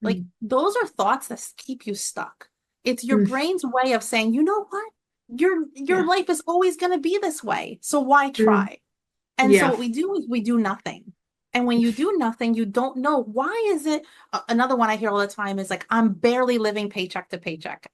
Like, Mm, those are thoughts that keep you stuck. It's your mm, brain's way of saying, you know what? Your yeah. life is always going to be this way. So why Mm, try? And so yeah. what we do is we do nothing. And when you do nothing, you don't know why is it. Another one I hear all the time is like, I'm barely living paycheck to paycheck.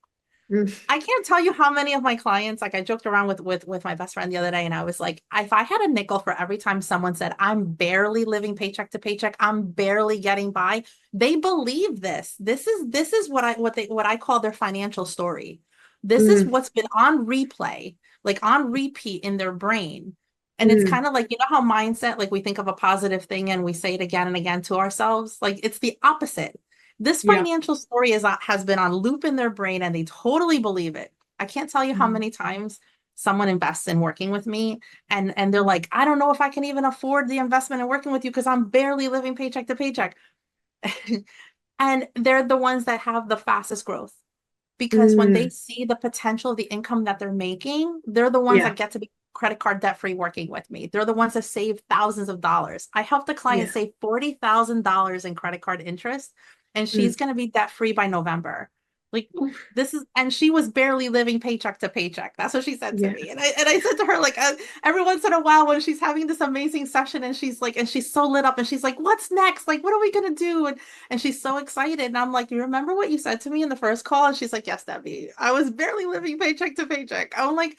Mm, I can't tell you how many of my clients, like, I joked around with my best friend the other day, and I was like, if I had a nickel for every time someone said, I'm barely living paycheck to paycheck, I'm barely getting by, they believe this. This is what I call their financial story. This is mm, what's been on replay, like on repeat in their brain. And it's mm, kind of like, you know how mindset, like we think of a positive thing and we say it again and again to ourselves. Like, it's the opposite. This yeah. financial story has been on loop in their brain and they totally believe it. I can't tell you how Mm, many times someone invests in working with me and they're like, I don't know if I can even afford the investment in working with you because I'm barely living paycheck to paycheck. And they're the ones that have the fastest growth because when they mm, see the potential of the income that they're making, they're the ones yeah. that get to be credit card debt free working with me. They're the ones that save thousands of dollars. I helped a client Yeah. save $40,000 in credit card interest, and Mm. she's going to be debt free by November. Like, and she was barely living paycheck to paycheck. That's what she said to Yeah. me. And I said to her, like, every once in a while when she's having this amazing session and she's like, and she's so lit up and she's like, what's next? Like, what are we going to do? And she's so excited. And I'm like, you remember what you said to me in the first call? And she's like, yes, Debbie, I was barely living paycheck to paycheck. I'm like,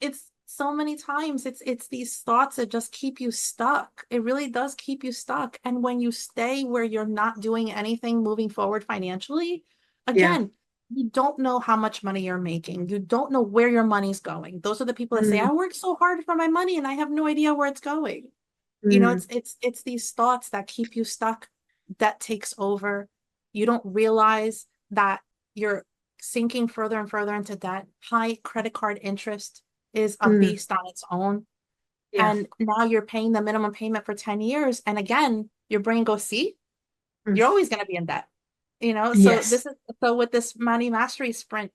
it's so many times it's these thoughts that just keep you stuck. It really does keep you stuck. And when you stay where you're not doing anything moving forward financially, Yeah. again, you don't know how much money you're making. You don't know where your money's going. Those are the people that say, Mm, I work so hard for my money and I have no idea where it's going. mm, It's these thoughts that keep you stuck. That takes over. You don't realize that you're sinking further and further into debt. High credit card interest is a mm, beast on its own. yeah. And now you're paying the minimum payment for 10 years. And again, your brain goes, see, Mm. you're always going to be in debt. So Yes. this is so with this money mastery sprint,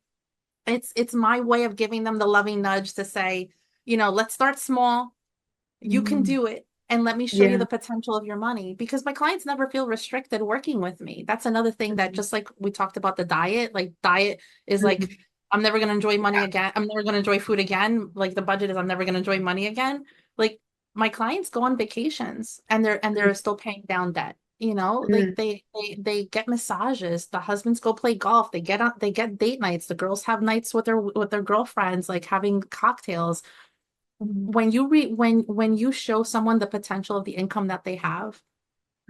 it's my way of giving them the loving nudge to say, let's start small. You can Mm, do it. And let me show you yeah. the potential of your money because my clients never feel restricted working with me. That's another thing that, Mm, just like we talked about the diet, like diet is like, mm, I'm never going to enjoy money yeah. again. I'm never going to enjoy food again. Like, the budget is, I'm never going to enjoy money again. Like my clients go on vacations and they're still paying down debt. You know, like Mm, they get massages. The husbands go play golf. They get date nights. The girls have nights with their girlfriends, like having cocktails. mm, When you show someone the potential of the income that they have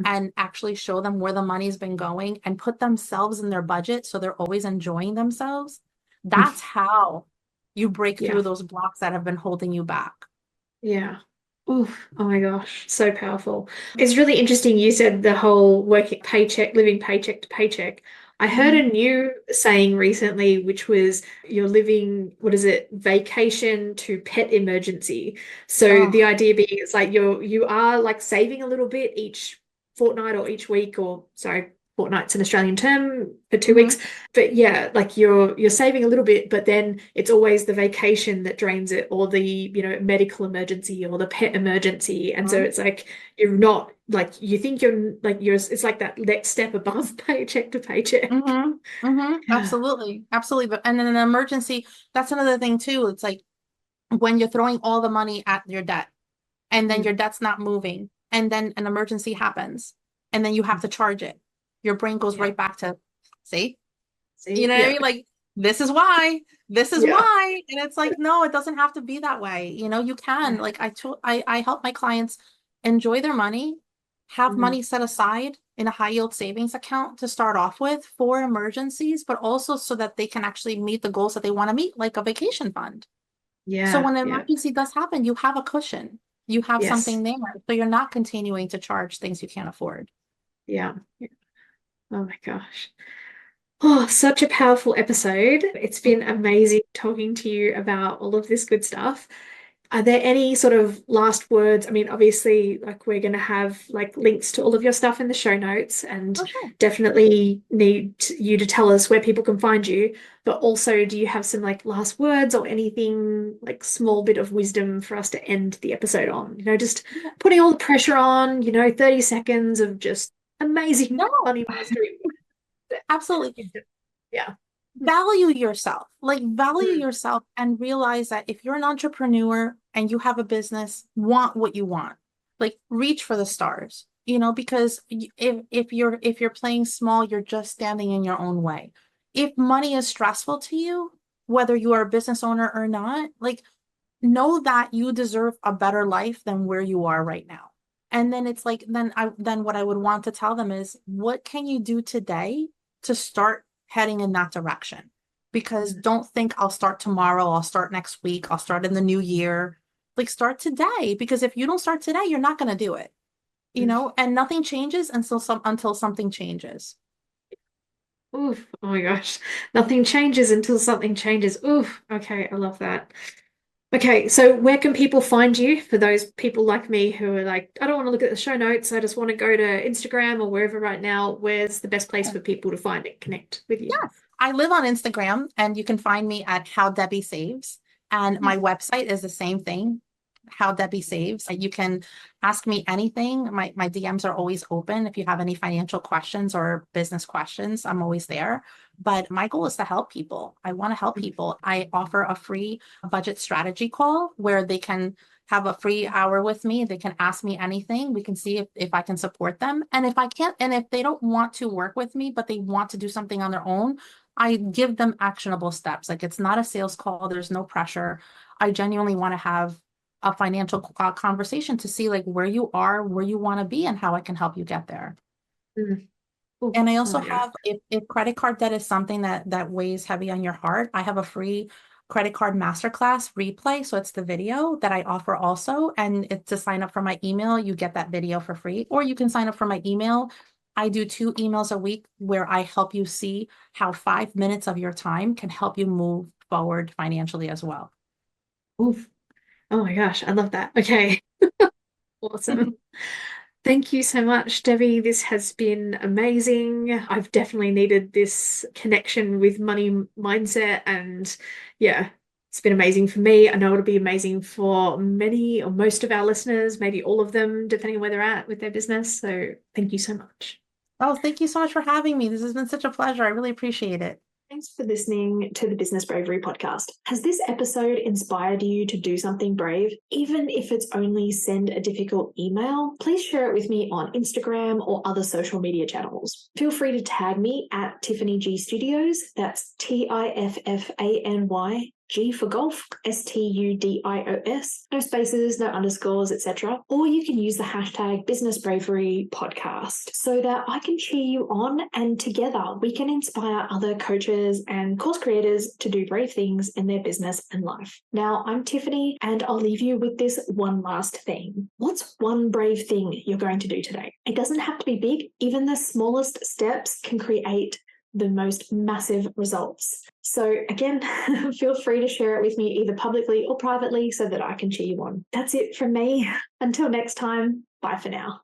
and actually show them where the money's been going and put themselves in their budget so they're always enjoying themselves, mm. that's how you break Yeah. through those blocks that have been holding you back. Yeah. Oof. Oh my gosh, so powerful. It's really interesting you said the whole working paycheck, living paycheck to paycheck. I heard Mhm. a new saying recently, which was you're living, what is it, vacation to pet emergency. So the Oh, idea being it's like you are like saving a little bit each fortnight or each week, or sorry, fortnight's an Australian term for 2 weeks. mhm, But yeah, like you're saving a little bit, but then it's always the vacation that drains it, or the, medical emergency or the pet emergency. And so mhm, it's like you're not like you think you're like you're it's like that next step above paycheck to paycheck. mhm, mhm. Yeah. Absolutely. Absolutely. But and in an emergency, that's another thing too. It's like when you're throwing all the money at your debt and then Mm, your debt's not moving and then an emergency happens and then you have mm. to charge it. Your brain goes Yeah. right back to, see, you See? know what I Yeah. mean? Like, this is why, this is Yeah. why. And it's like, no, it doesn't have to be that way. You know, you can. Yeah. Like I help my clients enjoy their money, have Mm, money set aside in a high yield savings account to start off with for emergencies, but also so that they can actually meet the goals that they want to meet, like a vacation fund. So yeah. when an Yeah. emergency does happen, you have a cushion. You have Yes. something there. So you're not continuing to charge things you can't afford. Yeah. Yeah. Oh my gosh. Oh, such a powerful episode. It's been amazing talking to you about all of this good stuff. Are there any sort of last words? I mean, obviously, like we're going to have like links to all of your stuff in the show notes, and Oh, sure. definitely need you to tell us where people can find you. But also, do you have some like last words or anything like small bit of wisdom for us to end the episode on? Just Yeah. putting all the pressure on, 30 seconds of just amazing No, money mastery. absolutely. Yeah. Value yourself. Like value Mm, yourself and realize that if you're an entrepreneur and you have a business, want what you want. Like reach for the stars, because if you're playing small, you're just standing in your own way. If money is stressful to you, whether you are a business owner or not, like know that you deserve a better life than where you are right now. And then it's like, then what I would want to tell them is, what can you do today to start heading in that direction? Because mm, don't think I'll start tomorrow, I'll start next week, I'll start in the new year. Like start today, because if you don't start today, you're not going to do it, mm. and nothing changes until something changes. Oof. Oh my gosh. Nothing changes until something changes. Oof. Okay, I love that. Okay, so where can people find you for those people like me who are like, I don't want to look at the show notes, I just want to go to Instagram or wherever right now. Where's the best place for people to find and connect with you? Yes, I live on Instagram and you can find me at How Debbie Saves. And my website is the same thing, How Debbie Saves. You can ask me anything. My DMs are always open. If you have any financial questions or business questions, I'm always there. But my goal is to help people. I want to help people. I offer a free budget strategy call where they can have a free hour with me. They can ask me anything. We can see if I can support them. And if I can't, and if they don't want to work with me, but they want to do something on their own, I give them actionable steps. Like it's not a sales call, there's no pressure. I genuinely want to have a financial conversation to see like where you are, where you want to be, and how I can help you get there. Mm. Oh, And I oh also my gosh. have, if credit card debt is something that weighs heavy on your heart, I have a free credit card masterclass replay. So it's the video that I offer also. And it's to sign up for my email, you get that video for free, or you can sign up for my email. I do 2 emails a week where I help you see how 5 minutes of your time can help you move forward financially as well. Oof. Oh my gosh, I love that. Okay, awesome. Thank you so much, Debbie. This has been amazing. I've definitely needed this connection with money mindset, and yeah, it's been amazing for me. I know it'll be amazing for many or most of our listeners, maybe all of them, depending on where they're at with their business. So thank you so much. Oh, thank you so much for having me. This has been such a pleasure. I really appreciate it. Thanks for listening to the Business Bravery podcast. Has this episode inspired you to do something brave? Even if it's only send a difficult email, please share it with me on Instagram or other social media channels. Feel free to tag me at Tiffany G Studios. That's TIFFANY. G for golf, STUDIOS, no spaces, no underscores, etc. Or you can use the hashtag Business Bravery Podcast so that I can cheer you on, and together we can inspire other coaches and course creators to do brave things in their business and life. Now, I'm Tiffany, and I'll leave you with this one last thing. What's one brave thing you're going to do today? It doesn't have to be big. Even the smallest steps can create the most massive results. So again, feel free to share it with me either publicly or privately so that I can cheer you on. That's it from me. Until next time, bye for now.